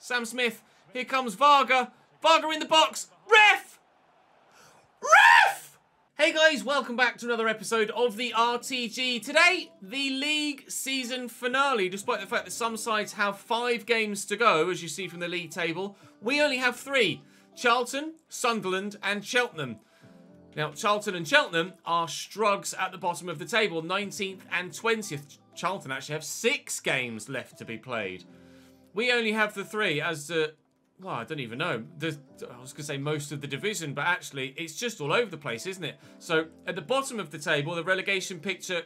Sam Smith. Here comes Varga. Varga in the box. Ref! Ref! Hey guys, welcome back to another episode of the RTG. Today, the league season finale. Despite the fact that some sides have 5 games to go, as you see from the league table, we only have 3. Charlton, Sunderland and Cheltenham. Now, Charlton and Cheltenham are strugs at the bottom of the table, 19th and 20th. Charlton actually have 6 games left to be played. We only have the 3 as well, I don't even know. I was going to say most of the division, but actually it's just all over the place, isn't it? So at the bottom of the table, the relegation picture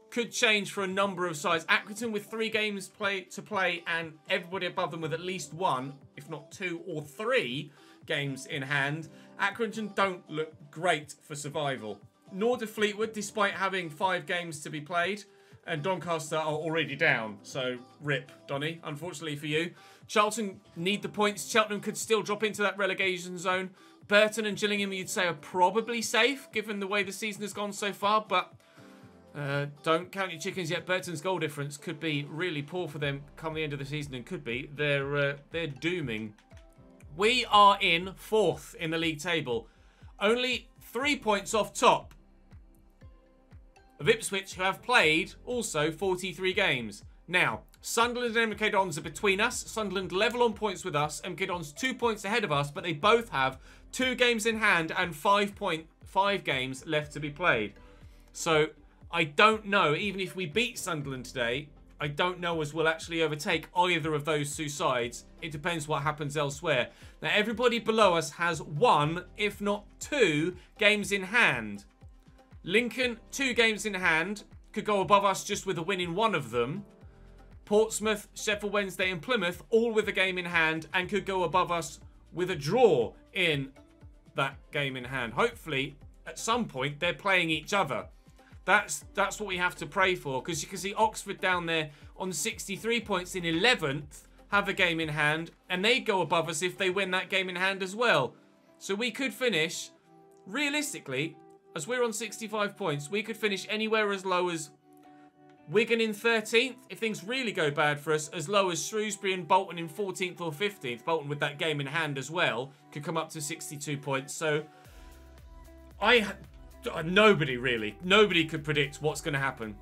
could change for a number of sides. Accrington with 3 games to play and everybody above them with at least 1, if not 2 or 3 games in hand. Accrington don't look great for survival. Nor do Fleetwood, despite having 5 games to be played. And Doncaster are already down, so rip, Donny, unfortunately for you. Charlton need the points. Cheltenham could still drop into that relegation zone. Burton and Gillingham, you'd say, are probably safe, given the way the season has gone so far, but don't count your chickens yet. Burton's goal difference could be really poor for them come the end of the season, and could be. They're dooming. We are in 4th in the league table. Only 3 points off top of Ipswich, who have played also 43 games. Now, Sunderland and MK Dons are between us. Sunderland level on points with us. MK Dons 2 points ahead of us, but they both have 2 games in hand and 5 games left to be played. So, I don't know, even if we beat Sunderland today, I don't know as we'll actually overtake either of those 2 sides. It depends what happens elsewhere. Now, everybody below us has 1, if not 2, games in hand. Lincoln, 2 games in hand, could go above us just with a win in 1 of them. Portsmouth, Sheffield Wednesday and Plymouth, all with a game in hand and could go above us with a draw in that game in hand. Hopefully, at some point, they're playing each other. That's what we have to pray for, because you can see Oxford down there on 63 points in 11th, have a game in hand, and they go above us if they win that game in hand as well. So we could finish, realistically, as we're on 65 points, we could finish anywhere as low as Wigan in 13th, if things really go bad for us, as low as Shrewsbury and Bolton in 14th or 15th. Bolton with that game in hand as well could come up to 62 points. So, nobody could predict what's going to happen.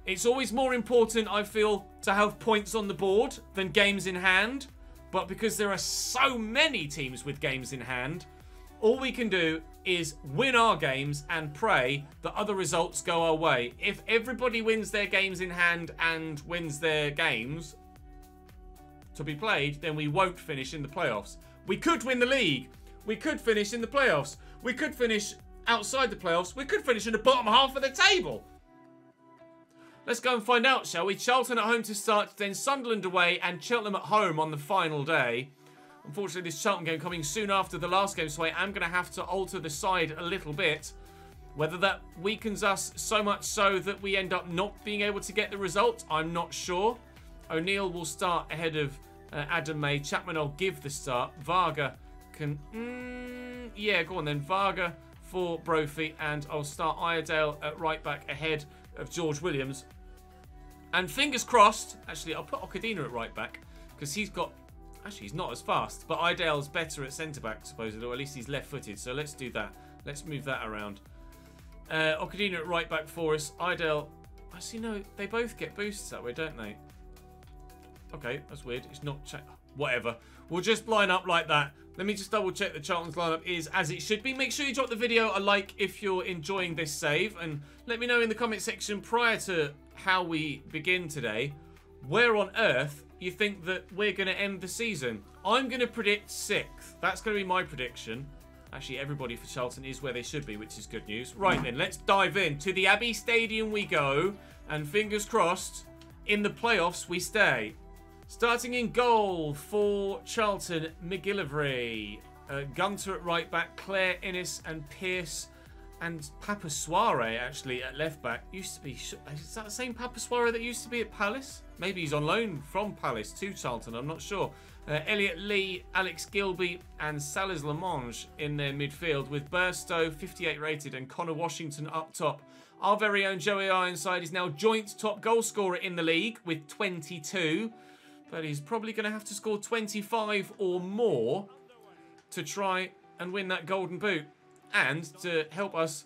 It's always more important, I feel, to have points on the board than games in hand. But because there are so many teams with games in hand, all we can do is win our games and pray that other results go our way. If everybody wins their games in hand and wins their games to be played, then we won't finish in the playoffs. We could win the league. We could finish in the playoffs. We could finish outside the playoffs. We could finish in the bottom half of the table. Let's go and find out, shall we? Charlton at home to start, then Sunderland away and Cheltenham at home on the final day. Unfortunately, this Charlton game coming soon after the last game, so I am going to have to alter the side a little bit. Whether that weakens us so much so that we end up not being able to get the result, I'm not sure. O'Neill will start ahead of Adam May. Chapman, I'll give the start. Varga can... yeah, go on then. Varga for Brophy, and I'll start Iredale at right back ahead of George Williams. And fingers crossed, actually, I'll put Okadina at right back, because he's got... Actually, he's not as fast, but Idale's better at centre-back, supposedly, or at least he's left-footed, so let's do that. Let's move that around. Okadina at right-back for us. Idale... Actually, no, they both get boosts that way, don't they? Okay, that's weird. It's not... Whatever. We'll just line up like that. Let me just double-check that Charlton's lineup is as it should be. Make sure you drop the video a like if you're enjoying this save, and let me know in the comment section prior to how we begin today, where on earth you think that we're going to end the season. I'm going to predict 6th. That's going to be my prediction. Actually, everybody for Charlton is where they should be, which is good news. Right then, let's dive in. To the Abbey Stadium we go. And fingers crossed, in the playoffs we stay. Starting in goal for Charlton, McGillivray. Gunter at right back. Claire, Innes and Pearce. And Papaswara, actually, at left back. Used to be... Is that the same Papaswara that used to be at Palace? Maybe he's on loan from Palace to Charlton. I'm not sure. Elliot Lee, Alex Gilby, and Salas Lamonge in their midfield, with Burstow, 58 rated, and Connor Washington up top. Our very own Joey Ironside is now joint top goal scorer in the league with 22. But he's probably going to have to score 25 or more to try and win that golden boot. And to help us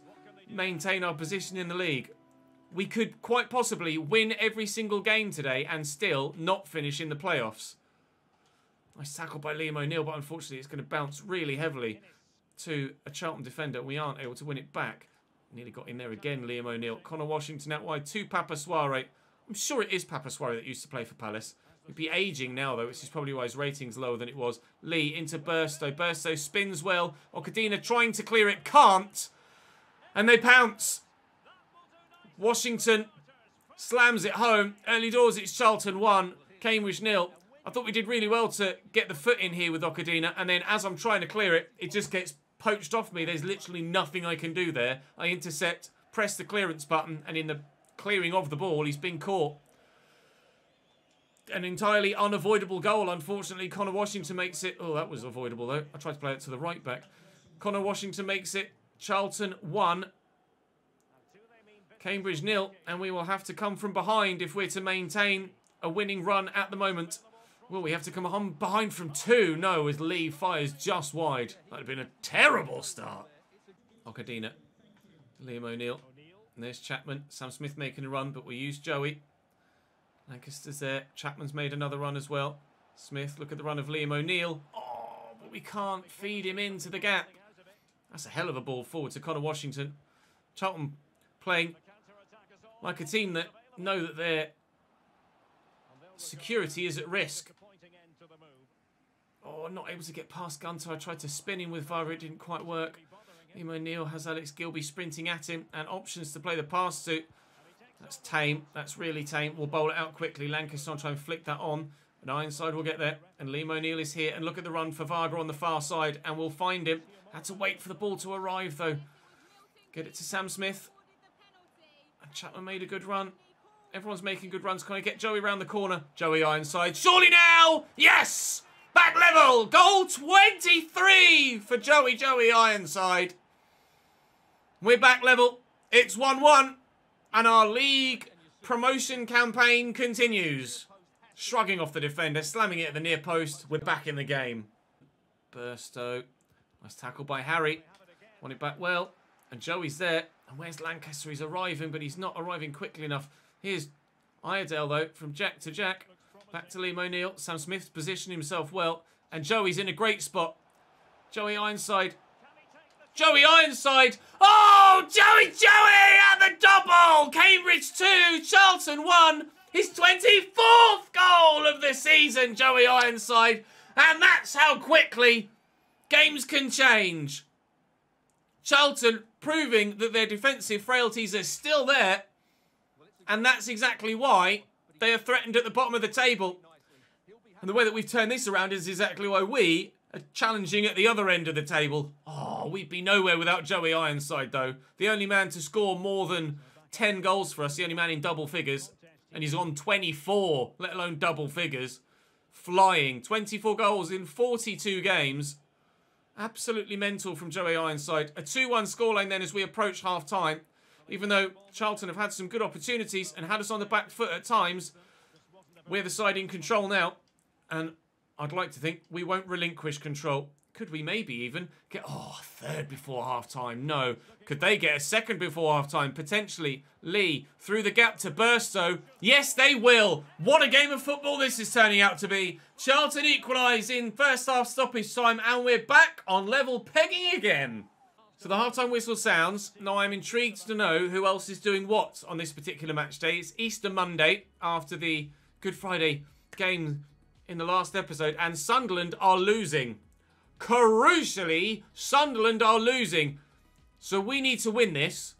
maintain our position in the league. We could quite possibly win every single game today and still not finish in the playoffs. Nice tackle by Liam O'Neill, but unfortunately it's going to bounce really heavily to a Charlton defender. We aren't able to win it back. Nearly got in there again, Liam O'Neill. Connor Washington out wide to Papasware. I'm sure it is Papasware that used to play for Palace. He'd be ageing now, though, which is probably why his rating's lower than it was. Lee into Burstow. Burstow spins well. Okadina trying to clear it. Can't. And they pounce. Washington slams it home. Early doors, it's Charlton 1, Cambridge 0. I thought we did really well to get the foot in here with Okadina. And then as I'm trying to clear it, it just gets poached off me. There's literally nothing I can do there. I intercept, press the clearance button, and in the clearing of the ball, he's been caught. An entirely unavoidable goal. Unfortunately, Connor Washington makes it... Oh, that was avoidable, though. I tried to play it to the right back. Connor Washington makes it Charlton 1, Cambridge 0. And we will have to come from behind if we're to maintain a winning run at the moment. Will we have to come behind from 2? No, as Lee fires just wide. That would have been a terrible start. Okadina. Liam O'Neill. And there's Chapman. Sam Smith making a run, but we use Joey. Lancaster's there. Chapman's made another run as well. Smith, look at the run of Liam O'Neill. Oh, but we can't feed him into the gap. That's a hell of a ball forward to Connor Washington. Charlton playing like a team that know that their security is at risk. Oh, not able to get past Gunter. I tried to spin him with Vara. It didn't quite work. Liam O'Neill has Alex Gilby sprinting at him and options to play the pass to. That's tame. That's really tame. We'll bowl it out quickly. Lancaster will try and flick that on. And Ironside will get there. And Liam O'Neill is here. And look at the run for Varga on the far side. And we'll find him. Had to wait for the ball to arrive, though. Get it to Sam Smith. And Chapman made a good run. Everyone's making good runs. Can I get Joey around the corner? Joey Ironside. Surely now! Yes! Back level! Goal 23 for Joey Ironside. We're back level. It's 1-1. And our league promotion campaign continues. Shrugging off the defender, slamming it at the near post. We're back in the game. Burstow. Nice tackle by Harry. Won it back well. And Joey's there. And where's Lancaster? He's arriving, but he's not arriving quickly enough. Here's Iredale, though, from Jack to Jack. Back to Liam O'Neill. Sam Smith's positioned himself well. And Joey's in a great spot. Joey Ironside. Joey Ironside. Oh, Joey at the double. Cambridge 2, Charlton 1. His 24th goal of the season, Joey Ironside. And that's how quickly games can change. Charlton proving that their defensive frailties are still there. And that's exactly why they are threatened at the bottom of the table. And the way that we've turned this around is exactly why we are challenging at the other end of the table. Oh, we'd be nowhere without Joey Ironside, though. The only man to score more than 10 goals for us. The only man in double figures. And he's on 24, let alone double figures. Flying. 24 goals in 42 games. Absolutely mental from Joey Ironside. A 2-1 scoreline then as we approach half-time. Even though Charlton have had some good opportunities and had us on the back foot at times, we're the side in control now. And I'd like to think we won't relinquish control. Could we maybe even get... Oh, a third before half-time. No. Could they get a second before half-time? Potentially. Lee through the gap to Burstow. Yes, they will. What a game of football this is turning out to be. Charlton equalise in first half stoppage time. And we're back on level pegging again. So the half-time whistle sounds. Now I'm intrigued to know who else is doing what on this particular match day. It's Easter Monday after the Good Friday game in the last episode. And Sunderland are losing. Crucially, Sunderland are losing. So we need to win this.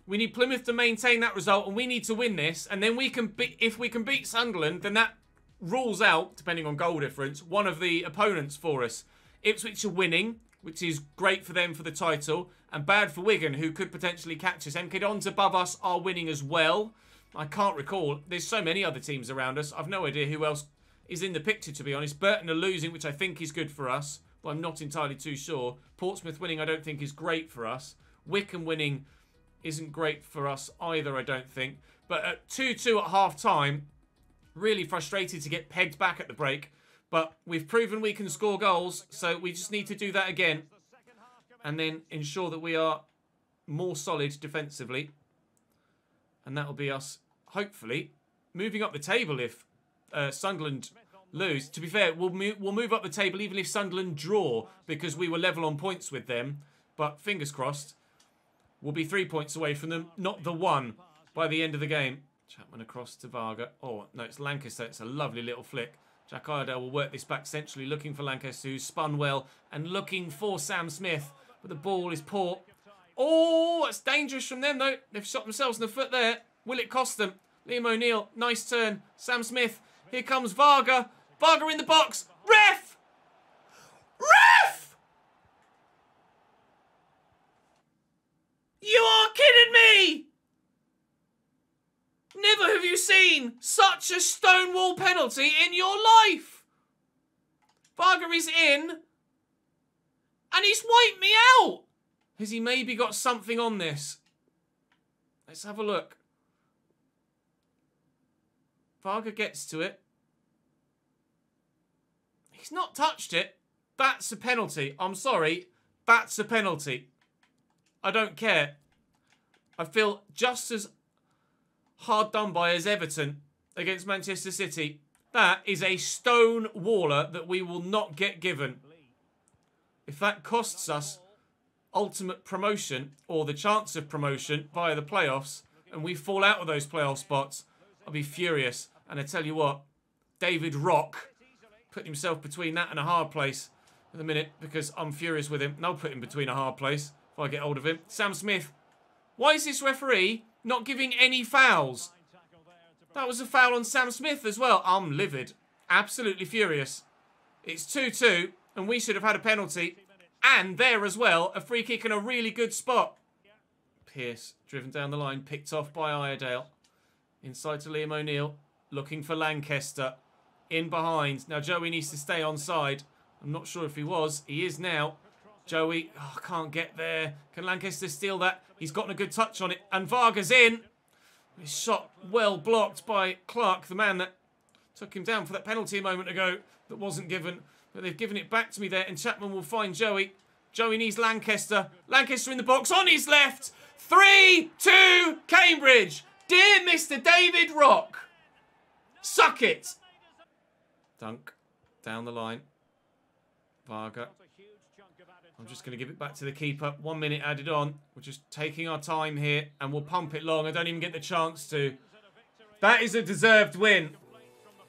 We need Plymouth to maintain that result, and we need to win this. And then we can if we can beat Sunderland, then that rules out, depending on goal difference, one of the opponents for us. Ipswich are winning, which is great for them for the title, and bad for Wigan, who could potentially catch us. MK Dons above us are winning as well. I can't recall. There's so many other teams around us. I've no idea who else is in the picture, to be honest. Burton are losing, which I think is good for us. But I'm not entirely too sure. Portsmouth winning I don't think is great for us. Wycombe winning isn't great for us either, I don't think. But at 2-2 at half-time, Really frustrated to get pegged back at the break. But we've proven we can score goals, so we just need to do that again. And then ensure that we are more solid defensively. And that will be us, hopefully, moving up the table if Sunderland lose. To be fair, we'll move up the table even if Sunderland draw, because we were level on points with them. But fingers crossed, we'll be 3 points away from them, not the 1 by the end of the game. Chapman across to Varga. Oh, no, it's Lancaster. It's a lovely little flick. Jack Iredale will work this back centrally, looking for Lancaster, who's spun well, and looking for Sam Smith. But the ball is poor. Oh, it's dangerous from them, though. They've shot themselves in the foot there. Will it cost them? Liam O'Neill, nice turn. Sam Smith. Here comes Varga. Varga in the box. Ref! Ref! You are kidding me! Never have you seen such a stonewall penalty in your life. Varga is in. And he's wiped me out. Has he maybe got something on this? Let's have a look. Varga gets to it. He's not touched it. That's a penalty. I'm sorry. That's a penalty. I don't care. I feel just as hard done by as Everton against Manchester City. That is a stone waller that we will not get given. If that costs us ultimate promotion or the chance of promotion via the playoffs and we fall out of those playoff spots, I'll be furious. And I tell you what, David Rock put himself between that and a hard place at the minute because I'm furious with him. And I'll put him between a hard place if I get hold of him. Sam Smith. Why is this referee not giving any fouls? That was a foul on Sam Smith as well. I'm livid. Absolutely furious. It's 2-2 and we should have had a penalty. And there as well, a free kick in a really good spot. Pearce driven down the line, picked off by Iredale. Inside to Liam O'Neill, looking for Lancaster. In behind. Now Joey needs to stay onside. I'm not sure if he was. He is now. Joey, can't get there. Can Lancaster steal that? He's gotten a good touch on it. And Varga's in. His shot well blocked by Clark, the man that took him down for that penalty a moment ago that wasn't given. But they've given it back to me there. And Chapman will find Joey. Joey needs Lancaster. Lancaster in the box on his left. 3-2 Cambridge. Dear Mr. David Rock. Suck it. Dunk. Down the line. Varga. I'm just going to give it back to the keeper. 1 minute added on. We're just taking our time here. And we'll pump it long. I don't even get the chance to. That is a deserved win.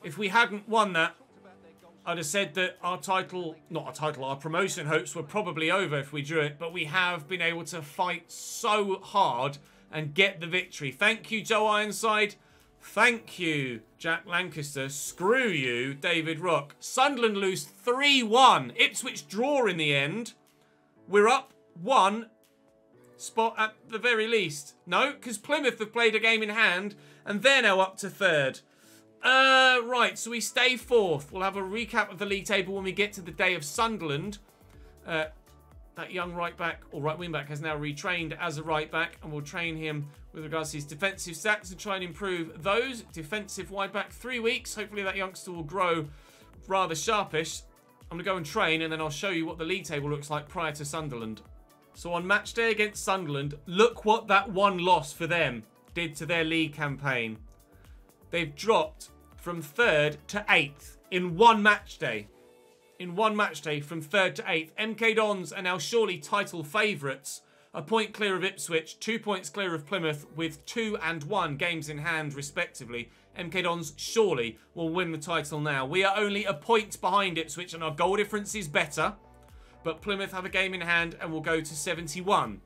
If we hadn't won that, I'd have said that our title, not our title, our promotion hopes were probably over if we drew it. But we have been able to fight so hard and get the victory. Thank you, Joe Ironside. Thank you, Jack Lancaster. Screw you, David Rock. Sunderland lose 3-1. Ipswich draw in the end. We're up 1 spot at the very least. No, because Plymouth have played a game in hand and they're now up to 3rd. Right, so we stay 4th. We'll have a recap of the league table when we get to the day of Sunderland. That young right back, or right wing back, has now retrained as a right back, and we'll train him with regards to his defensive stats and try and improve those. Defensive wide back, 3 weeks. Hopefully that youngster will grow rather sharpish. I'm going to go and train, and then I'll show you what the league table looks like prior to Sunderland. So on match day against Sunderland, look what that one loss for them did to their league campaign. They've dropped from 3rd to 8th in one match day. In one match day from 3rd to 8th. MK Dons are now surely title favourites. A point clear of Ipswich, 2 points clear of Plymouth with 2 and 1 games in hand respectively. MK Dons surely will win the title now. We are only a point behind Ipswich and our goal difference is better. But Plymouth have a game in hand and will go to 71.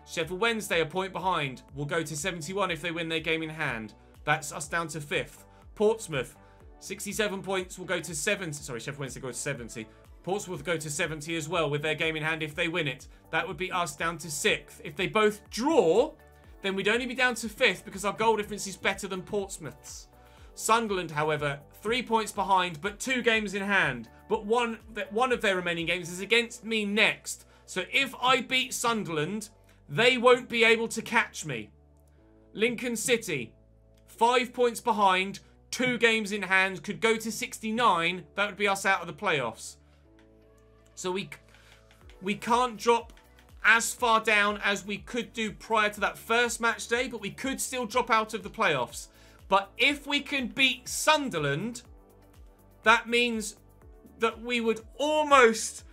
Sheffield Wednesday a point behind. Will go to 71 if they win their game in hand. That's us down to 5th. Portsmouth, 67 points will go to 70. Sorry, Sheffield Wednesday go to 70. Portsmouth go to 70 as well with their game in hand if they win it. That would be us down to 6th. If they both draw, then we'd only be down to 5th because our goal difference is better than Portsmouth's. Sunderland, however, 3 points behind, but 2 games in hand. But one of their remaining games is against me next. So if I beat Sunderland, they won't be able to catch me. Lincoln City, 5 points behind, 2 games in hand, could go to 69. That would be us out of the playoffs. So we can't drop as far down as we could do prior to that first match day, but we could still drop out of the playoffs. But if we can beat Sunderland, that means that we would almost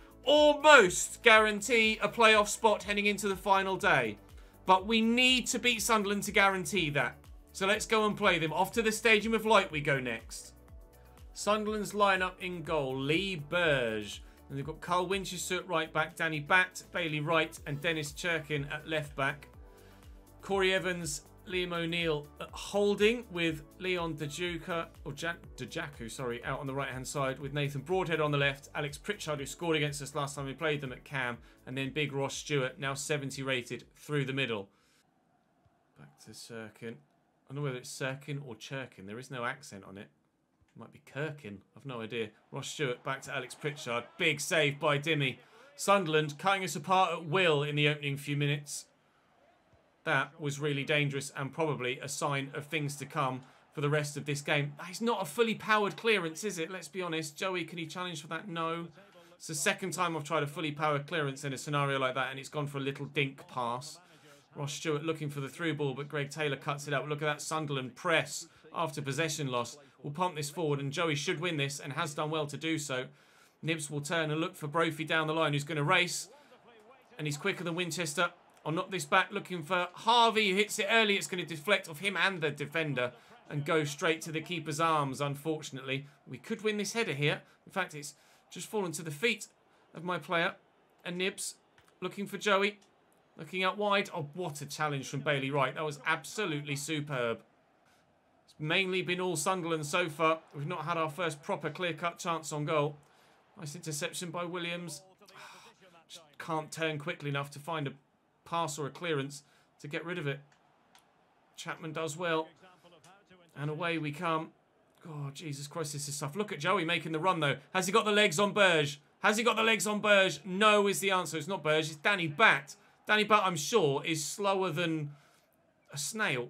guarantee a playoff spot heading into the final day. But we need to beat Sunderland to guarantee that. So let's go and play them. Off to the Stadium of Light we go next. Sunderland's lineup in goal. Lee Burge. And they've got Carl Winchester at right back, Danny Batt, Bailey Wright, and Dennis Churkin at left back. Corey Evans, Liam O'Neill at holding with Leon Dejaku, sorry, out on the right-hand side with Nathan Broadhead on the left, Alex Pritchard, who scored against us last time we played them at Cam, and then Big Ross Stewart, now 70 rated, through the middle. Back to Churkin. I don't know whether it's Churkin or Churkin. There is no accent on it. It might be Kirkin. I've no idea. Ross Stewart back to Alex Pritchard. Big save by Dimmy. Sunderland cutting us apart at will in the opening few minutes. That was really dangerous and probably a sign of things to come for the rest of this game. It's not a fully powered clearance, is it? Let's be honest. Joey, can he challenge for that? No. It's the second time I've tried a fully powered clearance in a scenario like that and it's gone for a little dink pass. Ross Stewart looking for the through ball, but Greg Taylor cuts it out. Look at that Sunderland press after possession loss. We'll pump this forward, and Joey should win this and has done well to do so. Nibs will turn and look for Brophy down the line, who's going to race. And he's quicker than Winchester. I'll knock this back, looking for Harvey, who hits it early. It's going to deflect off him and the defender and go straight to the keeper's arms, unfortunately. We could win this header here. In fact, it's just fallen to the feet of my player. And Nibs looking for Joey. Looking out wide. Oh, what a challenge from Bailey Wright. That was absolutely superb. It's mainly been all Sunderland so far. We've not had our first proper clear-cut chance on goal. Nice interception by Williams. Just can't turn quickly enough to find a pass or a clearance to get rid of it. Chapman does well. And away we come. Oh, Jesus Christ, this is tough. Look at Joey making the run, though. Has he got the legs on Burge? Has he got the legs on Burge? No is the answer. It's not Burge. It's Danny Batt. Danny Batt, I'm sure, is slower than a snail.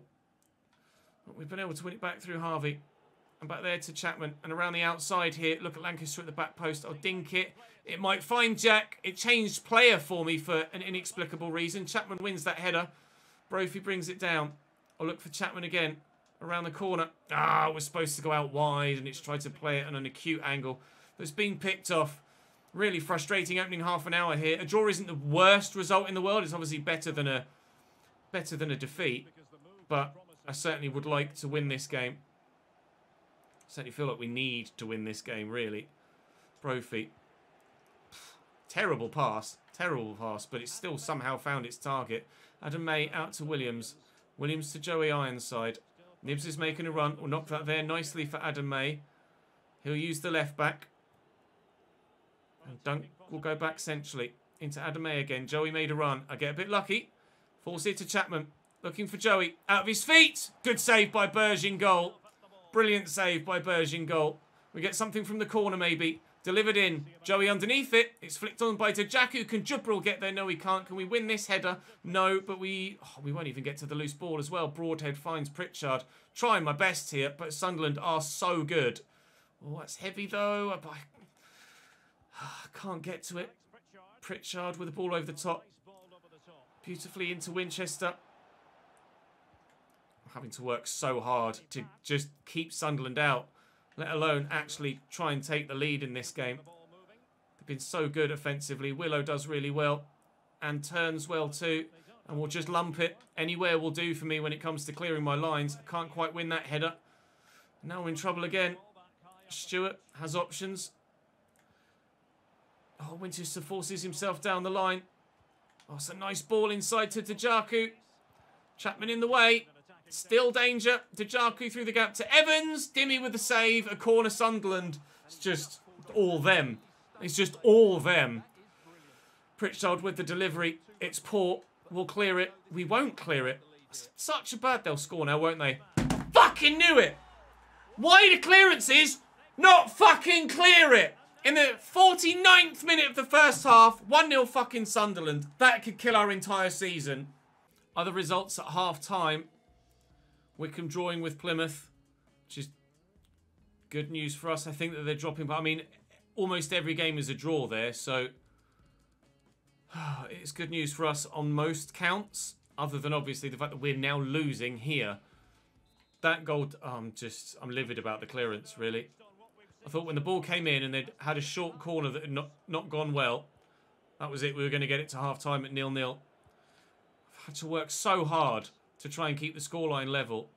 But we've been able to win it back through Harvey. And back there to Chapman. And around the outside here, look at Lancaster at the back post. I'll dink it. It might find Jack. It changed player for me for an inexplicable reason. Chapman wins that header. Brophy brings it down. I'll look for Chapman again. Around the corner. Ah, it was supposed to go out wide. And it's tried to play it on an acute angle. But it's been picked off. Really frustrating opening half an hour here. A draw isn't the worst result in the world. It's obviously better than a defeat. But I certainly would like to win this game. I certainly feel like we need to win this game, really. Brophy. Terrible pass. Terrible pass, but it's still somehow found its target. Adam May out to Williams. Williams to Joey Ironside. Nibs is making a run. We'll knock that there nicely for Adam May. He'll use the left back. And Dunk will go back centrally into Adam May again. Joey made a run. I get a bit lucky. Falls it to Chapman. Looking for Joey. Out of his feet. Good save by Burge in goal. Brilliant save by Burge in goal. We get something from the corner maybe. Delivered in. Joey underneath it. It's flicked on by Dejaku. Can Jubril get there? No, he can't. Can we win this header? No, but we won't even get to the loose ball as well. Broadhead finds Pritchard. Trying my best here, but Sunderland are so good. Oh, that's heavy though. I can't get to it. Pritchard with the ball over the top. Beautifully into Winchester. I'm having to work so hard to just keep Sunderland out, let alone actually try and take the lead in this game. They've been so good offensively. Willow does really well and turns well too. And we'll just lump it. Anywhere will do for me when it comes to clearing my lines. I can't quite win that header. Now we're in trouble again. Stewart has options. Oh, Winchester forces himself down the line. Oh, it's a nice ball inside to Dejaku. Chapman in the way. Still danger. Dejaku through the gap to Evans. Dimmy with the save. A corner Sunderland. It's just all them. It's just all them. Pritchard with the delivery. It's poor. We'll clear it. We won't clear it. Such a bad they'll score now, won't they? Fucking knew it! Why the clearances not fucking clear it? In the 49th minute of the first half, 1-0 fucking Sunderland. That could kill our entire season. Other results at half-time. Wycombe drawing with Plymouth, which is Good news for us. I think that they're dropping. But I mean, almost every game is a draw there. So it's good news for us on most counts. Other than obviously the fact that we're now losing here. That goal, I'm livid about the clearance, really. I thought when the ball came in and they'd had a short corner that had not gone well, that was it. We were going to get it to half-time at 0-0. I've had to work so hard to try and keep the scoreline level.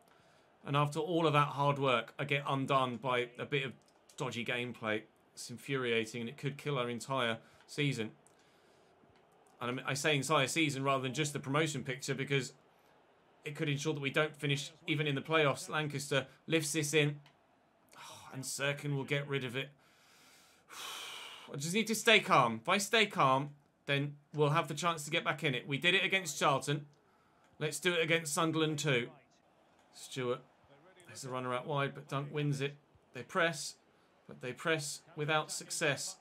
And after all of that hard work, I get undone by a bit of dodgy gameplay. It's infuriating and it could kill our entire season. And I say entire season rather than just the promotion picture because it could ensure that we don't finish even in the playoffs. Lancaster lifts this in. And Sirkin will get rid of it. I just need to stay calm. If I stay calm, then we'll have the chance to get back in it. We did it against Charlton. Let's do it against Sunderland too. Stewart. There's the runner out wide, but Dunk wins it. They press, but they press without success.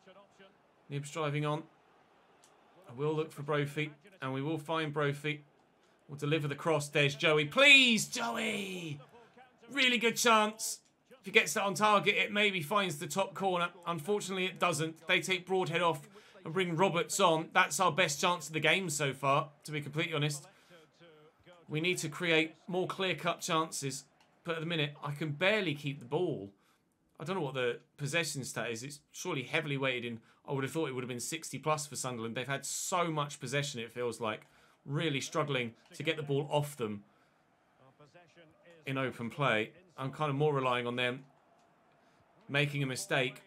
Nibs driving on. I will look for Brophy, and we will find Brophy. We'll deliver the cross. There's Joey. Please, Joey! Really good chance. If he gets that on target, it maybe finds the top corner. Unfortunately, it doesn't. They take Broadhead off and bring Roberts on. That's our best chance of the game so far, to be completely honest. We need to create more clear-cut chances. But at the minute, I can barely keep the ball. I don't know what the possession stat is. It's surely heavily weighted in. I would have thought it would have been 60 plus for Sunderland. They've had so much possession, it feels like. Really struggling to get the ball off them in open play. I'm kind of more relying on them making a mistake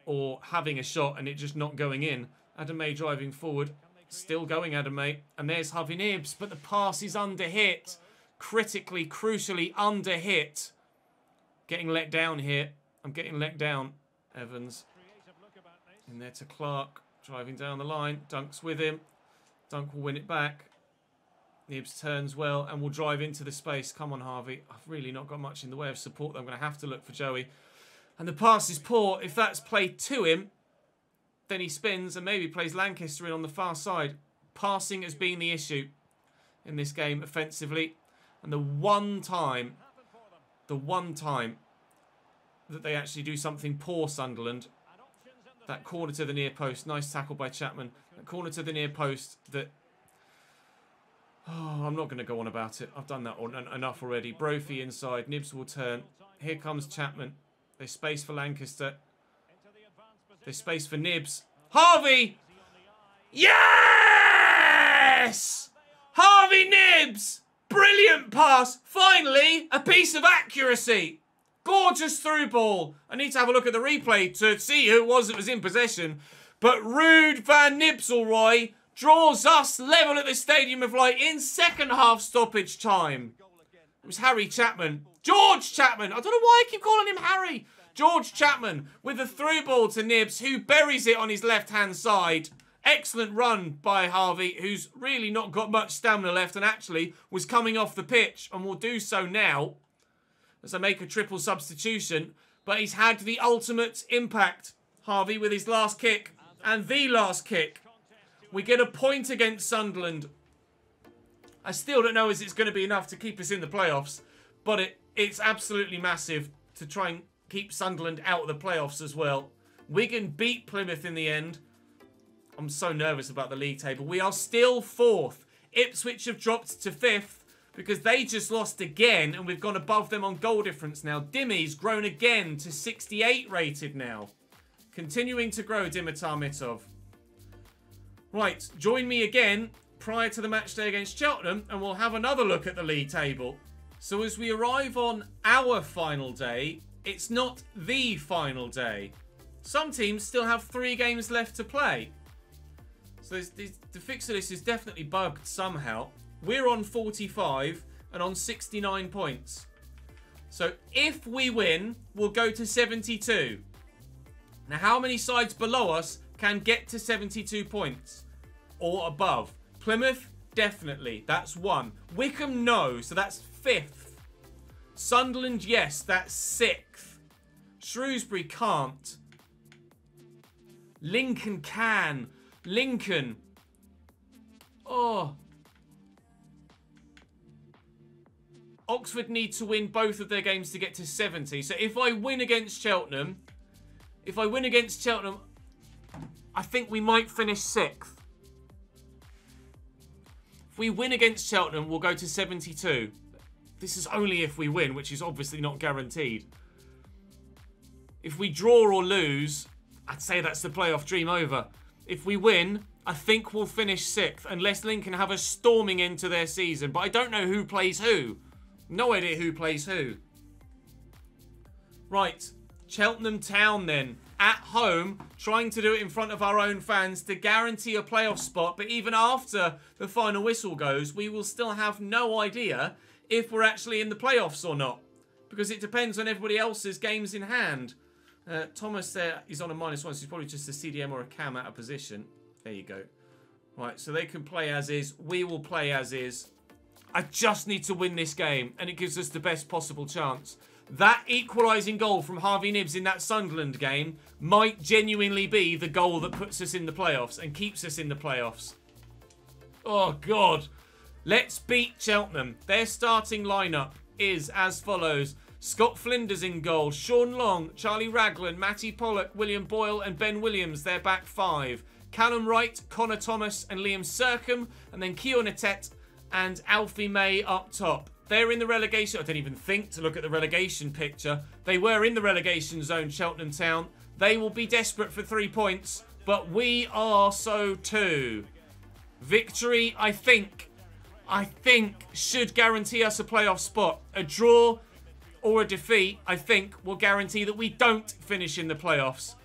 or having a shot and it just not going in. Adam May driving forward. Still going, Adam May. And there's Harvey Nibs, but the pass is under hit. Critically, crucially under hit. Getting let down here. I'm getting let down. Evans. In there to Clark. Driving down the line. Dunk's with him. Dunk will win it back. Nibs turns well and will drive into the space. Come on, Harvey. I've really not got much in the way of support. I'm going to have to look for Joey. And the pass is poor. If that's played to him, then he spins and maybe plays Lancaster in on the far side. Passing has been the issue in this game offensively. And the one time that they actually do something poor, Sunderland, that corner to the near post. Nice tackle by Chapman. That corner to the near post that... Oh, I'm not going to go on about it. I've done that enough already. Brophy inside. Nibs will turn. Here comes Chapman. There's space for Lancaster. There's space for Nibs. Harvey! Yes! Harvey Nibs! Brilliant pass. Finally, a piece of accuracy. Gorgeous through ball. I need to have a look at the replay to see who it was that was in possession. But Ruud van Nistelrooy draws us level at the Stadium of Light in second half stoppage time. It was Harry Chapman. George Chapman. I don't know why I keep calling him Harry. George Chapman with a through ball to Nibs, who buries it on his left-hand side. Excellent run by Harvey, who's really not got much stamina left and actually was coming off the pitch and will do so now as I make a triple substitution. But he's had the ultimate impact, Harvey, with his last kick and the last kick. We get a point against Sunderland. I still don't know if it's going to be enough to keep us in the playoffs, but it's absolutely massive to try and keep Sunderland out of the playoffs as well. Wigan beat Plymouth in the end. I'm so nervous about the league table. We are still fourth. Ipswich have dropped to fifth because they just lost again and we've gone above them on goal difference now. Dimmy's grown again to 68 rated now. Continuing to grow, Dimitar Mitov. Right, join me again prior to the match day against Cheltenham and we'll have another look at the league table. So as we arrive on our final day, it's not the final day. Some teams still have 3 games left to play. So the fixture list is definitely bugged somehow. We're on 45 and on 69 points. So if we win, we'll go to 72. Now, how many sides below us can get to 72 points or above? Plymouth, definitely. That's 1. Wickham, no. So that's 5th. Sunderland, yes. That's 6th. Shrewsbury can't. Lincoln can. Lincoln. Oh. Oxford need to win both of their games to get to 70. So if I win against Cheltenham, I think we might finish 6th. If we win against Cheltenham, we'll go to 72. This is only if we win, which is obviously not guaranteed. If we draw or lose, I'd say that's the playoff dream over. If we win, I think we'll finish 6th, unless Lincoln have a storming end to their season. But I don't know who plays who. No idea who plays who. Right, Cheltenham Town then. At home, trying to do it in front of our own fans to guarantee a playoff spot. But even after the final whistle goes, we will still have no idea if we're actually in the playoffs or not. Because it depends on everybody else's games in hand. Thomas there is on a -1, so he's probably just a CDM or a cam out of position. There you go. Right, so they can play as is. We will play as is. I just need to win this game, and it gives us the best possible chance. That equalising goal from Harvey Nibbs in that Sunderland game might genuinely be the goal that puts us in the playoffs and keeps us in the playoffs. Oh, God. Let's beat Cheltenham. Their starting lineup is as follows. Scott Flinders in goal, Sean Long, Charlie Raglan, Matty Pollock, William Boyle and Ben Williams, their back 5. Callum Wright, Connor Thomas and Liam Sercombe, and then Keown Atet and Alfie May up top. They're in the relegation. I don't even think to look at the relegation picture. They were in the relegation zone, Cheltenham Town. They will be desperate for 3 points, but we are so too. Victory, I think, should guarantee us a playoff spot. A draw or a defeat, I think, will guarantee that we don't finish in the playoffs.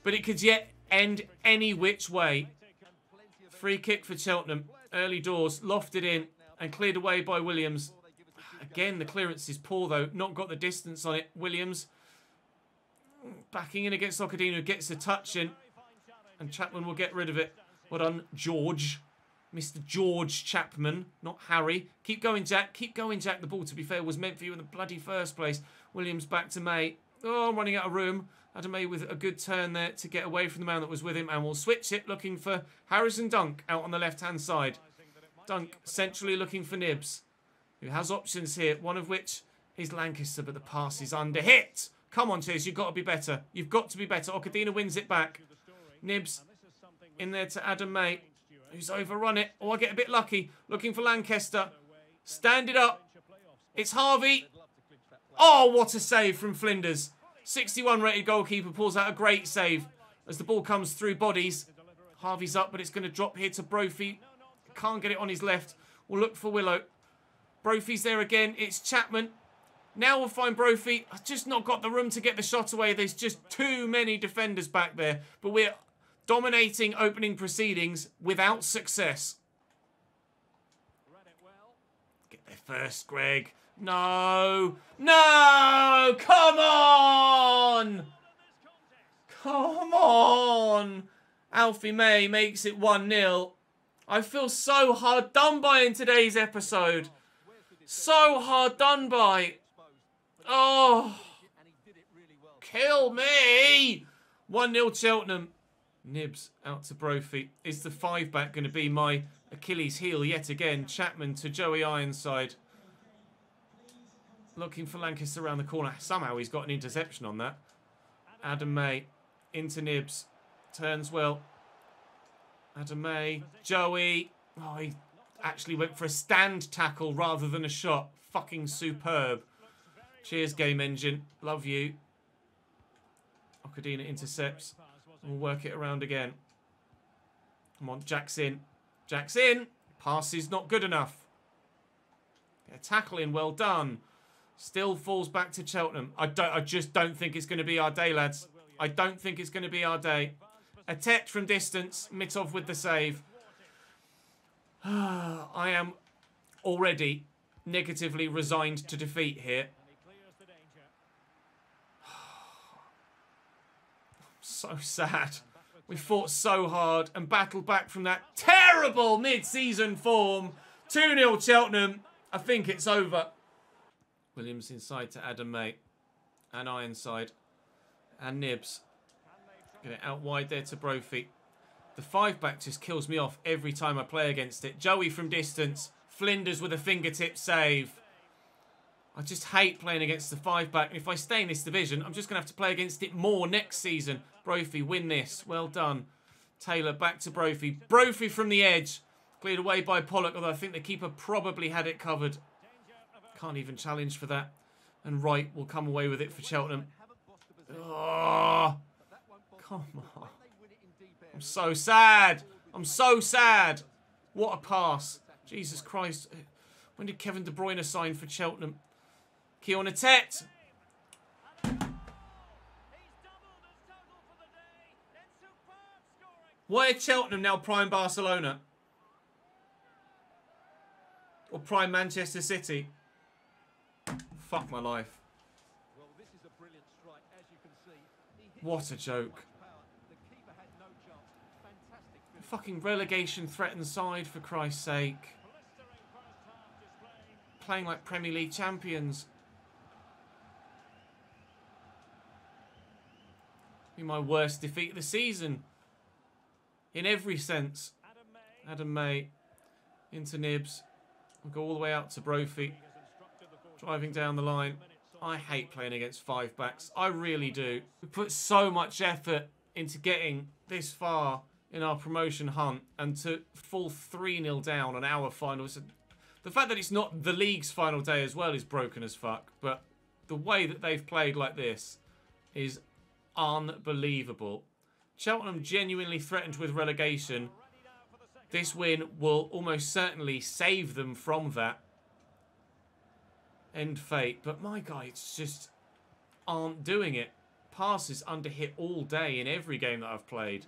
But it could yet end any which way. Free kick for Cheltenham. Early doors, lofted in and cleared away by Williams. Again, the clearance is poor, though. Not got the distance on it. Williams backing in against Okadino, who gets a touch in. And Chapman will get rid of it. Well done, George. Mr. George Chapman, not Harry. Keep going, Jack. Keep going, Jack. The ball, to be fair, was meant for you in the bloody first place. Williams back to May. Oh, I'm running out of room. Adam May with a good turn there to get away from the man that was with him. And we'll switch it, looking for Harrison Dunk out on the left-hand side. Dunk centrally looking for Nibbs, who has options here, one of which is Lancaster, but the pass is under hit. Come on, Ches, you've got to be better. You've got to be better. Okadina wins it back. Nibbs in there to Adam May, who's overrun it. Oh, I get a bit lucky. Looking for Lancaster. Stand it up. It's Harvey. Oh, what a save from Flinders. 61 rated goalkeeper pulls out a great save as the ball comes through bodies. Harvey's up, but it's going to drop here to Brophy. Can't get it on his left. We'll look for Willow. Brophy's there again. It's Chapman. Now we'll find Brophy. I've just not got the room to get the shot away. There's just too many defenders back there. But we're dominating opening proceedings without success. Get there first, Greg. No. No! Come on! Come on! Alfie May makes it 1-0. I feel so hard done by in today's episode. So hard done by. Oh. Kill me. 1-0 Cheltenham. Nibbs out to Brophy. Is the 5-back going to be my Achilles heel yet again? Chapman to Joey Ironside. Looking for Lancaster around the corner. Somehow he's got an interception on that. Adam May into Nibbs. Turns well. Adam May. Joey. Oh, he actually went for a stand tackle rather than a shot. Fucking superb. Cheers, Game Engine. Love you. Okadina intercepts. We'll work it around again. Come on, Jack's in. Jack's in. Pass is not good enough. Get a tackle in. Well done. Still falls back to Cheltenham. I just don't think it's going to be our day, lads. I don't think it's going to be our day. Atet from distance. Mitov with the save. I am already negatively resigned to defeat here. So sad. We fought so hard and battled back from that terrible mid-season form. 2-0 Cheltenham. I think it's over. Williams inside to Adam May. And Ironside. And Nibbs. Get it out wide there to Brophy. The 5-back just kills me off every time I play against it. Joey from distance. Flinders with a fingertip save. I just hate playing against the 5-back. And if I stay in this division, I'm just going to have to play against it more next season. Brophy, win this. Well done. Taylor, back to Brophy. Brophy from the edge. Cleared away by Pollock, although I think the keeper probably had it covered. Can't even challenge for that. And Wright will come away with it for Cheltenham. Oh, come on. I'm so sad. I'm so sad. What a pass. Jesus Christ. When did Kevin De Bruyne sign for Cheltenham? Keon Atet. Why are Cheltenham now prime Barcelona? Or prime Manchester City? Fuck my life. What a joke. Fucking relegation threatened side, for Christ's sake. Playing like Premier League champions. Be my worst defeat of the season. In every sense. Adam May. Into Nibs. We'll go all the way out to Brophy. Driving down the line. I hate playing against 5-backs. I really do. We put so much effort into getting this far in our promotion hunt, and to fall 3-0 down on our final. The fact that it's not the league's final day as well is broken as fuck, but the way that they've played like this is unbelievable. Cheltenham genuinely threatened with relegation. This win will almost certainly save them from that. End fate. But my guys just aren't doing it. Passes under hit all day in every game that I've played.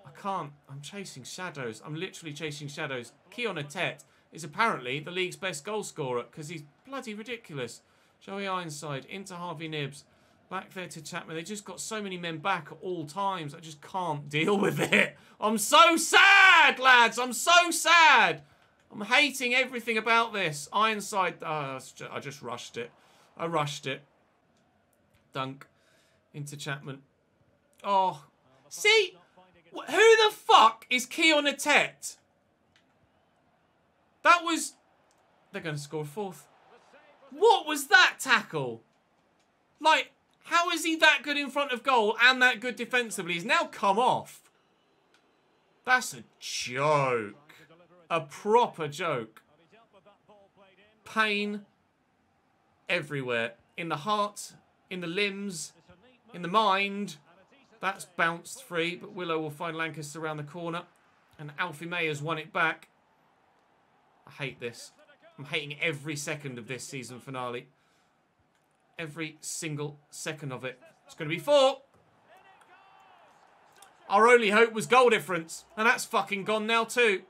I can't. I'm chasing shadows. I'm literally chasing shadows. Keon Atet is apparently the league's best goal scorer because he's bloody ridiculous. Joey Ironside into Harvey Nibs. Back there to Chapman. They just got so many men back at all times. I just can't deal with it. I'm so sad, lads. I'm so sad. I'm hating everything about this. Ironside. I just rushed it. I rushed it. Dunk. Into Chapman. Oh. See? Who the fuck is Keon Atet? That was... They're going to score a fourth. What was that tackle? Like, how is he that good in front of goal and that good defensively? He's now come off. That's a joke. A proper joke. Pain everywhere. In the heart, in the limbs, in the mind. That's bounced free, but Willow will find Lancaster around the corner. And Alfie May has won it back. I hate this. I'm hating every second of this season finale. Every single second of it. It's going to be 4. Our only hope was goal difference. And that's fucking gone now too.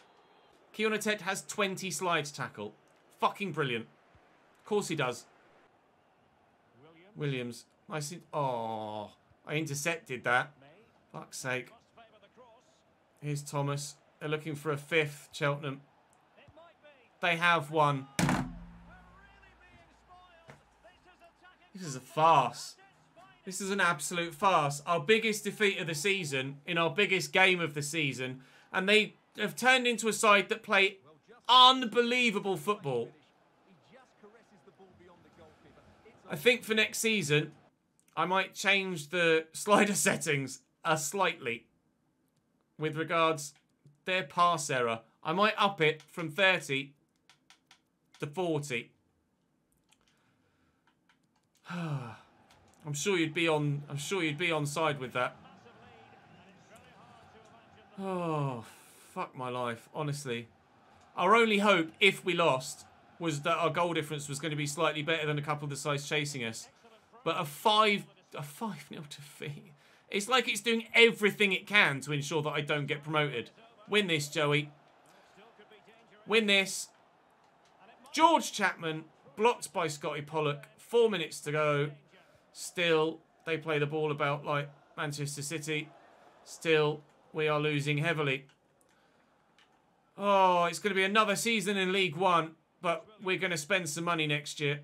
Keon Atet has 20 slides tackle. Fucking brilliant. Of course he does. Williams. Nice. Oh, I intercepted that. Fuck's sake. Here's Thomas. They're looking for a 5th, Cheltenham. They have one. This is a farce. This is an absolute farce. Our biggest defeat of the season, in our biggest game of the season, and they have turned into a side that play unbelievable football. I think for next season, I might change the slider settings slightly with regards their pass error. I might up it from 30 to 40. I'm sure you'd be on side with that. Oh, fuck my life, honestly. Our only hope, if we lost, was that our goal difference was going to be slightly better than a couple of the sides chasing us. But a 5-0 defeat. It's like it's doing everything it can to ensure that I don't get promoted. Win this, Joey. Win this. George Chapman, blocked by Scotty Pollock. 4 minutes to go. Still, they play the ball about like Manchester City. Still, we are losing heavily. Oh, it's going to be another season in League One, but we're going to spend some money next year.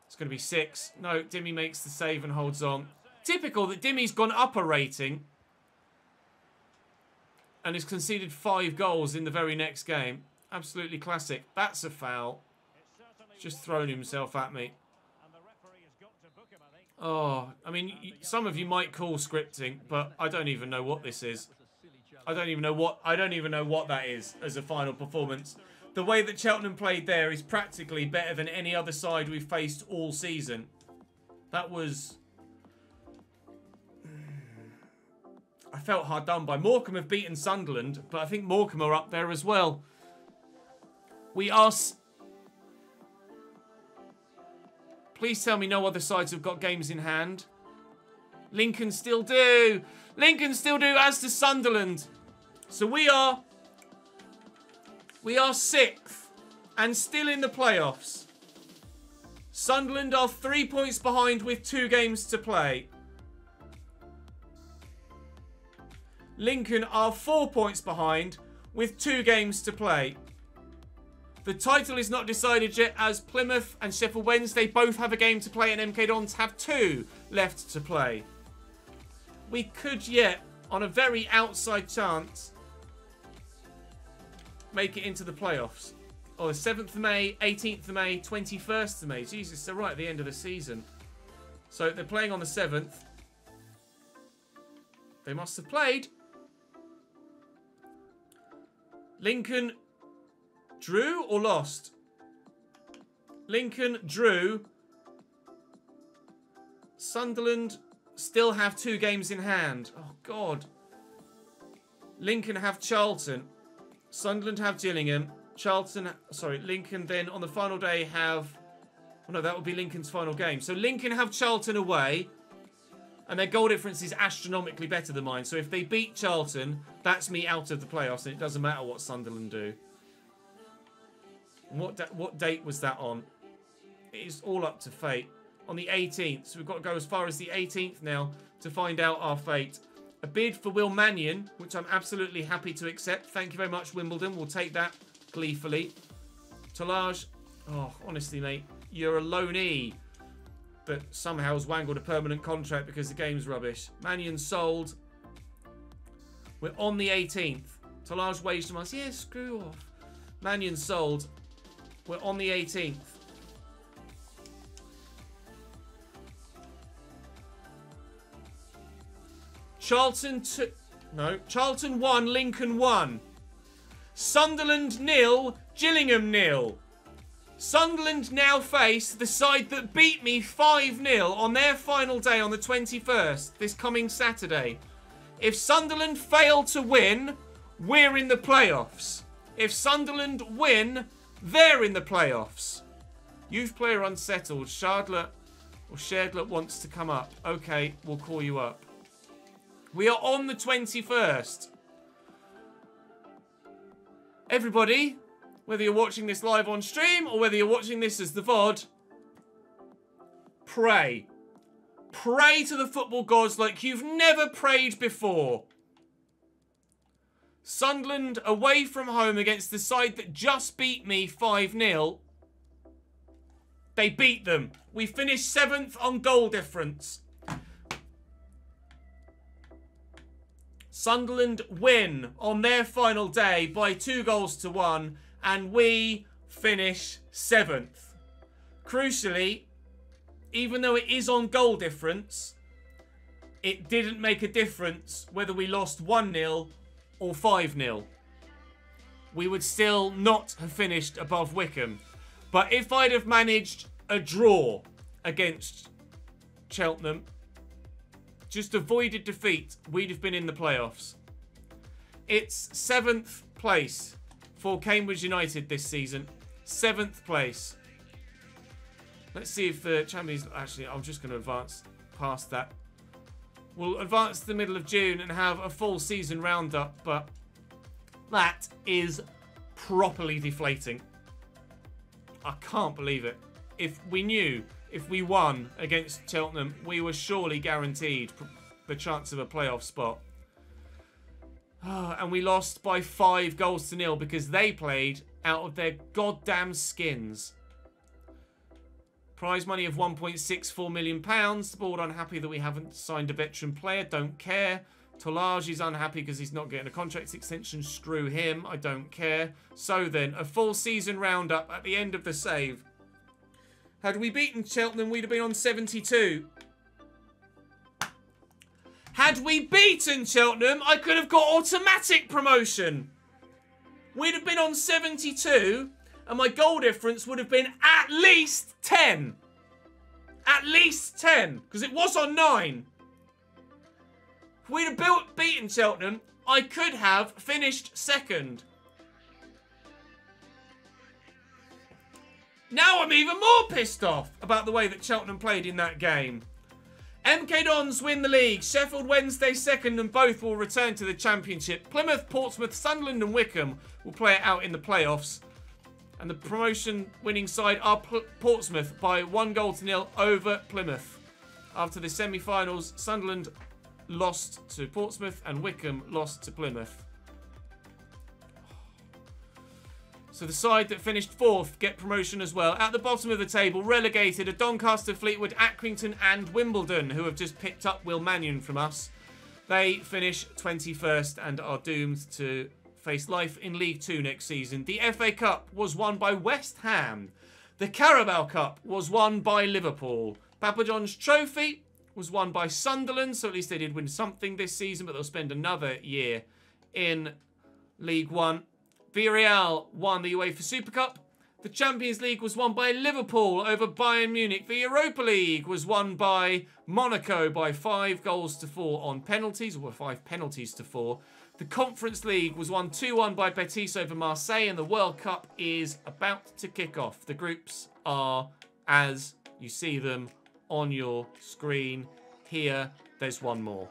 It's going to be 6. No, Dimmy makes the save and holds on. Typical that Dimmy's gone up a rating and has conceded 5 goals in the very next game. Absolutely classic. That's a foul. He's just thrown himself at me. Oh, I mean, some of you might call scripting, but I don't even know what this is. I don't even know what that is as a final performance. The way that Cheltenham played there is practically better than any other side we've faced all season. That was... I felt hard done by. Morecambe have beaten Sunderland, but I think Morecambe are up there as well. We are... Please tell me no other sides have got games in hand. Lincoln still do. Lincoln still do, as does Sunderland. So we are 6th and still in the playoffs. Sunderland are 3 points behind with 2 games to play. Lincoln are 4 points behind with 2 games to play. The title is not decided yet, as Plymouth and Sheffield Wednesday both have a game to play and MK Dons have 2 left to play. We could yet, on a very outside chance, make it into the playoffs. Oh, the 7th of May, 18th of May, 21st of May. Jesus, they're right at the end of the season. So they're playing on the 7th. They must have played. Lincoln drew or lost? Lincoln drew. Sunderland still have 2 games in hand. Oh, God. Lincoln have Charlton. Sunderland have Gillingham. Lincoln then on the final day have... Oh, no, that would be Lincoln's final game. So Lincoln have Charlton away. And their goal difference is astronomically better than mine. So if they beat Charlton, that's me out of the playoffs. And it doesn't matter what Sunderland do. What date was that on? It is all up to fate. On the 18th. So we've got to go as far as the 18th now to find out our fate. A bid for Will Mannion, which I'm absolutely happy to accept. Thank you very much, Wimbledon. We'll take that gleefully. Talaj. Oh, honestly, mate. You're a loanee. But somehow has wangled a permanent contract because the game's rubbish. Mannion sold. We're on the 18th. Talaj waged on us. Yeah, screw off. Mannion sold. We're on the 18th. Charlton 1, Lincoln 1. Sunderland 0, Gillingham 0. Sunderland now face the side that beat me 5-0 on their final day on the 21st, this coming Saturday. If Sunderland fail to win, we're in the playoffs. If Sunderland win, they're in the playoffs. Youth player unsettled. Shardler wants to come up. Okay, we'll call you up. We are on the 21st. Everybody, whether you're watching this live on stream or whether you're watching this as the VOD, pray. Pray to the football gods like you've never prayed before. Sunderland away from home against the side that just beat me 5-0. They beat them. We finished 7th on goal difference. Sunderland win on their final day by 2-1, and we finish 7th. Crucially, even though it is on goal difference, it didn't make a difference whether we lost 1-0 or 5-0. We would still not have finished above Wycombe. But if I'd have managed a draw against Cheltenham, just avoided defeat, we'd have been in the playoffs. It's 7th place for Cambridge United this season. 7th place. Let's see if the Champions... Actually, I'm just going to advance past that. We'll advance to the middle of June and have a full season roundup, but that is properly deflating. I can't believe it. If we won against Cheltenham, we were surely guaranteed the chance of a playoff spot. And we lost by 5-0 because they played out of their goddamn skins. Prize money of £1.64 million. The board unhappy that we haven't signed a veteran player. Don't care. Tolage is unhappy because he's not getting a contract extension. Screw him. I don't care. So then, a full season roundup at the end of the save. Had we beaten Cheltenham, we'd have been on 72. Had we beaten Cheltenham, I could have got automatic promotion. We'd have been on 72, and my goal difference would have been at least 10. At least 10, because it was on 9. If we'd have beaten Cheltenham, I could have finished second. Now I'm even more pissed off about the way that Cheltenham played in that game. MK Dons win the league. Sheffield Wednesday second, and both will return to the Championship. Plymouth, Portsmouth, Sunderland and Wickham will play it out in the playoffs. And the promotion winning side are Portsmouth by 1-0 over Plymouth. After the semi-finals, Sunderland lost to Portsmouth and Wickham lost to Plymouth. So the side that finished 4th get promotion as well. At the bottom of the table, relegated are Doncaster, Fleetwood, Accrington and Wimbledon, who have just picked up Will Mannion from us. They finish 21st and are doomed to face life in League 2 next season. The FA Cup was won by West Ham. The Carabao Cup was won by Liverpool. Papa John's Trophy was won by Sunderland, so at least they did win something this season, but they'll spend another year in League 1. Villarreal won the UEFA Super Cup. The Champions League was won by Liverpool over Bayern Munich. The Europa League was won by Monaco by 5-4 on penalties, or 5 penalties to 4. The Conference League was won 2-1 by Betis over Marseille, and the World Cup is about to kick off. The groups are, as you see them on your screen here, there's one more.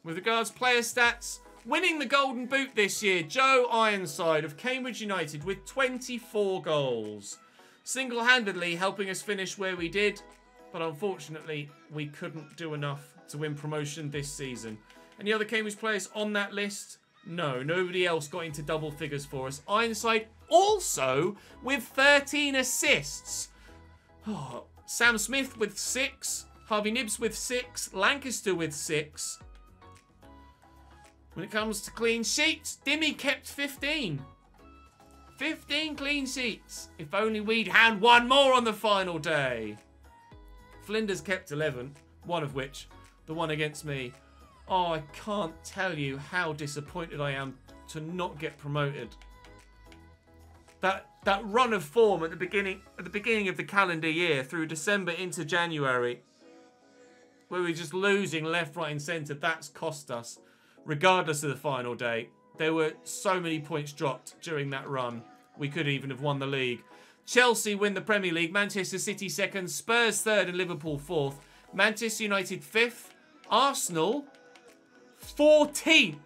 With regards player stats, winning the Golden Boot this year, Joe Ironside of Cambridge United with 24 goals. Single-handedly helping us finish where we did, but unfortunately we couldn't do enough to win promotion this season. Any other Cambridge players on that list? No, nobody else got into double figures for us. Ironside also with 13 assists. Oh, Sam Smith with 6, Harvey Nibbs with 6, Lancaster with 6. When it comes to clean sheets, Dimmy kept 15. 15 clean sheets. If only we'd had one more on the final day. Flinders kept 11, one of which, the one against me. Oh, I can't tell you how disappointed I am to not get promoted. That run of form at the beginning of the calendar year through December into January, where we're just losing left, right and centre, that's cost us. Regardless of the final day, there were so many points dropped during that run. We could even have won the league. Chelsea win the Premier League. Manchester City 2nd. Spurs 3rd and Liverpool 4th. Manchester United 5th. Arsenal 14th.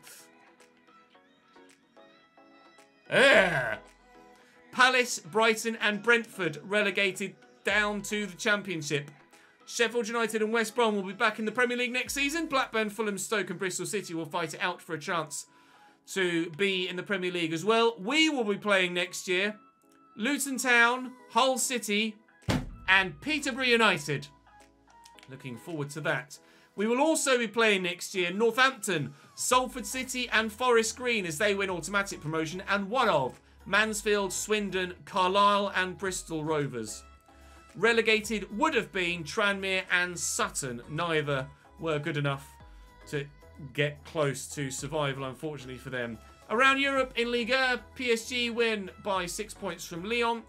Palace, Brighton and Brentford relegated down to the Championship. Sheffield United and West Brom will be back in the Premier League next season. Blackburn, Fulham, Stoke and Bristol City will fight it out for a chance to be in the Premier League as well. We will be playing next year Luton Town, Hull City and Peterborough United. Looking forward to that. We will also be playing next year Northampton, Salford City and Forest Green as they win automatic promotion, and one of Mansfield, Swindon, Carlisle and Bristol Rovers. Relegated would have been Tranmere and Sutton. Neither were good enough to get close to survival, unfortunately for them. Around Europe, in Liga, PSG win by 6 points from Lyon.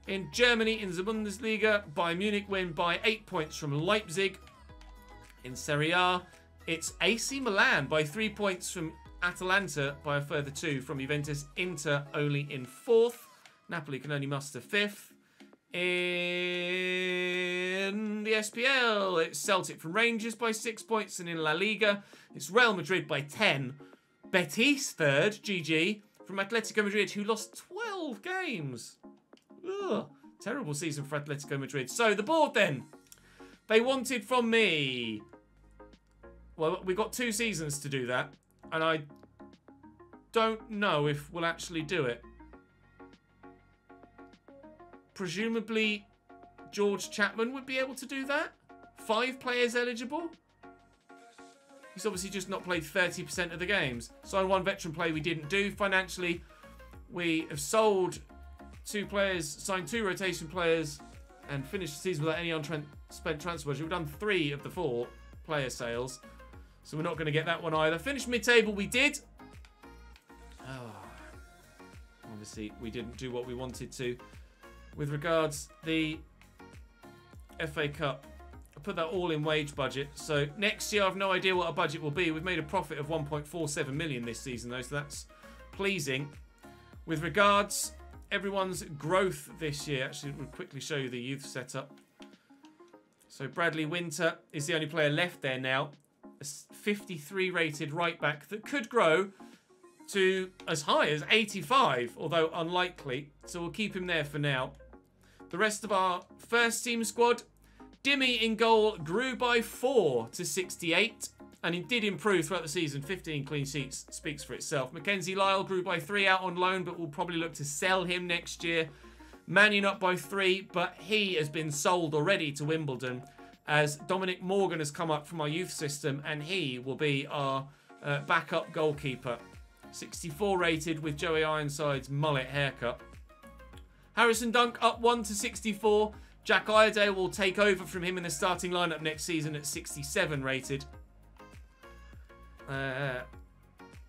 In Germany, in the Bundesliga, Bayern Munich win by 8 points from Leipzig. In Serie A, it's AC Milan by 3 points from Atalanta, by a further 2 from Juventus. Inter only in 4th. Napoli can only muster 5th. In the SPL, it's Celtic from Rangers by 6 points, and in La Liga, it's Real Madrid by 10. Betis 3rd, GG, from Atletico Madrid, who lost 12 games. Ugh, terrible season for Atletico Madrid. So, the board then. They wanted from me... Well, we got 2 seasons to do that, and I don't know if we'll actually do it. Presumably, George Chapman would be able to do that. 5 players eligible. He's obviously just not played 30% of the games. So one veteran play we didn't do. Financially, We have sold 2 players, signed 2 rotation players, and finished the season without any unspent transfer budget. We've done 3 of the 4 player sales, so we're not going to get that one either. Finished mid-table, we did. Obviously, we didn't do what we wanted to. With regards the FA Cup, I put that all in wage budget. So next year, I've no idea what our budget will be. We've made a profit of 1.47 million this season, though, so that's pleasing. With regards everyone's growth this year, actually, we'll quickly show you the youth setup. So Bradley Winter is the only player left there now. A 53 rated right back that could grow to as high as 85, although unlikely. So we'll keep him there for now. The rest of our first team squad, Dimmy in goal grew by 4 to 68. And he did improve throughout the season. 15 clean sheets speaks for itself. Mackenzie Lyle grew by 3 out on loan, but we'll probably look to sell him next year. Mannion up by 3, but he has been sold already to Wimbledon, as Dominic Morgan has come up from our youth system, and he will be our backup goalkeeper. 64 rated with Joey Ironside's mullet haircut. Harrison Dunk up 1 to 64. Jack Iredale will take over from him in the starting lineup next season at 67 rated.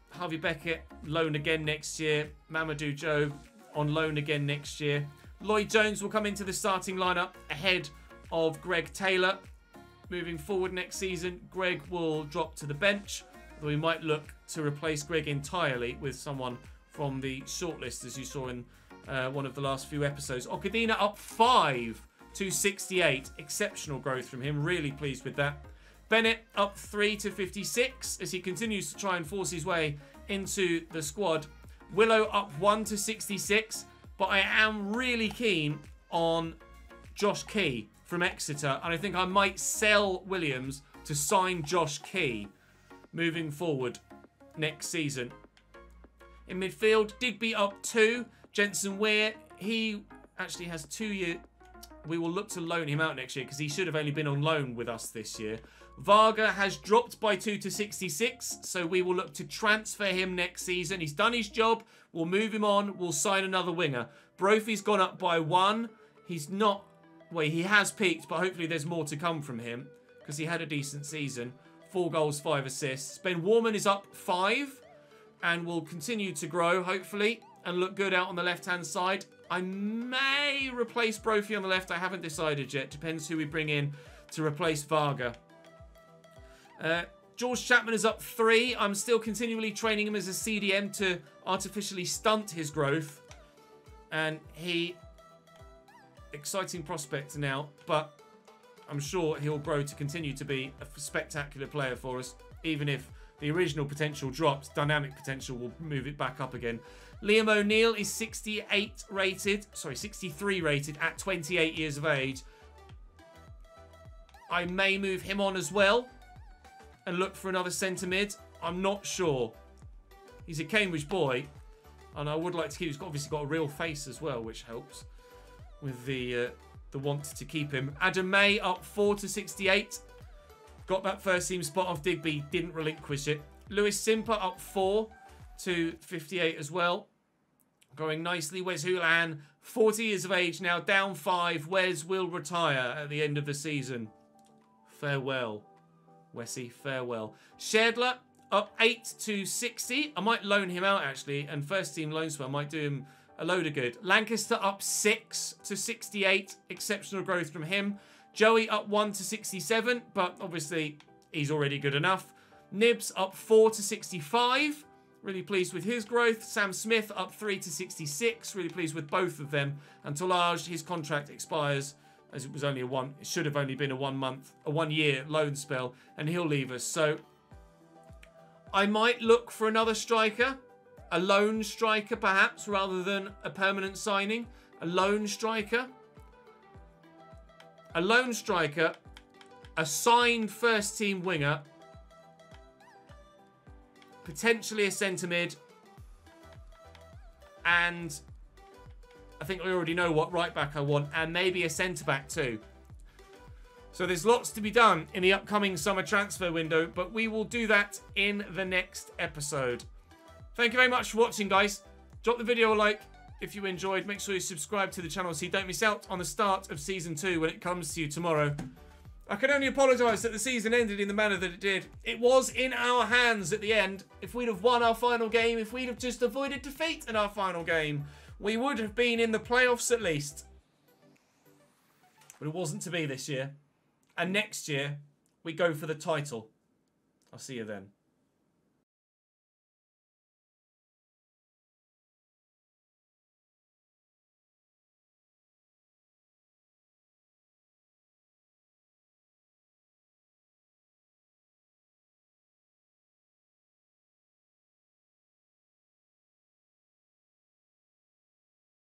Harvey Beckett, loan again next year. Mamadou Joe on loan again next year. Lloyd Jones will come into the starting lineup ahead of Greg Taylor. Moving forward next season, Greg will drop to the bench. Though we might look to replace Greg entirely with someone from the shortlist, as you saw in one of the last few episodes. Okadina up 5 to 68. Exceptional growth from him. Really pleased with that. Bennett up 3 to 56 as he continues to try and force his way into the squad. Willow up 1 to 66, but I am really keen on Josh Key from Exeter, and I think I might sell Williams to sign Josh Key moving forward next season. In midfield, Digby up 2. Jensen Weir, he actually has 2 years. We will look to loan him out next year because he should have only been on loan with us this year. Varga has dropped by 2 to 66, so we will look to transfer him next season. He's done his job. We'll move him on. We'll sign another winger. Brophy's gone up by 1. He's not... Well, he has peaked, but hopefully there's more to come from him because he had a decent season. 4 goals, 5 assists. Ben Warman is up 5 and will continue to grow, hopefully, and look good out on the left-hand side. I may replace Brophy on the left. I haven't decided yet. Depends who we bring in to replace Varga. George Chapman is up 3. I'm still continually training him as a CDM to artificially stunt his growth. And he... Exciting prospect now, but I'm sure he'll grow to continue to be a spectacular player for us. Even if the original potential drops, dynamic potential will move it back up again. Liam O'Neill is 63 rated at 28 years of age. I may move him on as well and look for another centre mid. I'm not sure. He's a Cambridge boy, and I would like to keep. He's obviously got a real face as well, which helps with the want to keep him. Adam May up 4 to 68. Got that first team spot off Digby, didn't relinquish it. Lewis Simper up 4 to 58 as well. Growing nicely. Wes Houlihan, 40 years of age now, down 5. Wes will retire at the end of the season. Farewell, Wessie, farewell. Sherdler up 8 to 60. I might loan him out, actually, and first team loan spell might do him a load of good. Lancaster up 6 to 68. Exceptional growth from him. Joey up 1 to 67, but obviously he's already good enough. Nibs up 4 to 65. Really pleased with his growth. Sam Smith up 3 to 66. Really pleased with both of them. And Tolage, his contract expires, as it was only it should have only been a 1 year loan spell, and he'll leave us. So I might look for another striker. A loan striker, perhaps, rather than a permanent signing. A loan striker. A loan striker. A signed first-team winger. Potentially a centre mid. And I think I already know what right back I want. And maybe a centre back too. So there's lots to be done in the upcoming summer transfer window. But we will do that in the next episode. Thank you very much for watching, guys. Drop the video a like if you enjoyed. Make sure you subscribe to the channel so you don't miss out on the start of Season 2 when it comes to you tomorrow. I can only apologise that the season ended in the manner that it did. It was in our hands at the end. If we'd have won our final game, if we'd have just avoided defeat in our final game, we would have been in the playoffs at least. But it wasn't to be this year. And next year, we go for the title. I'll see you then.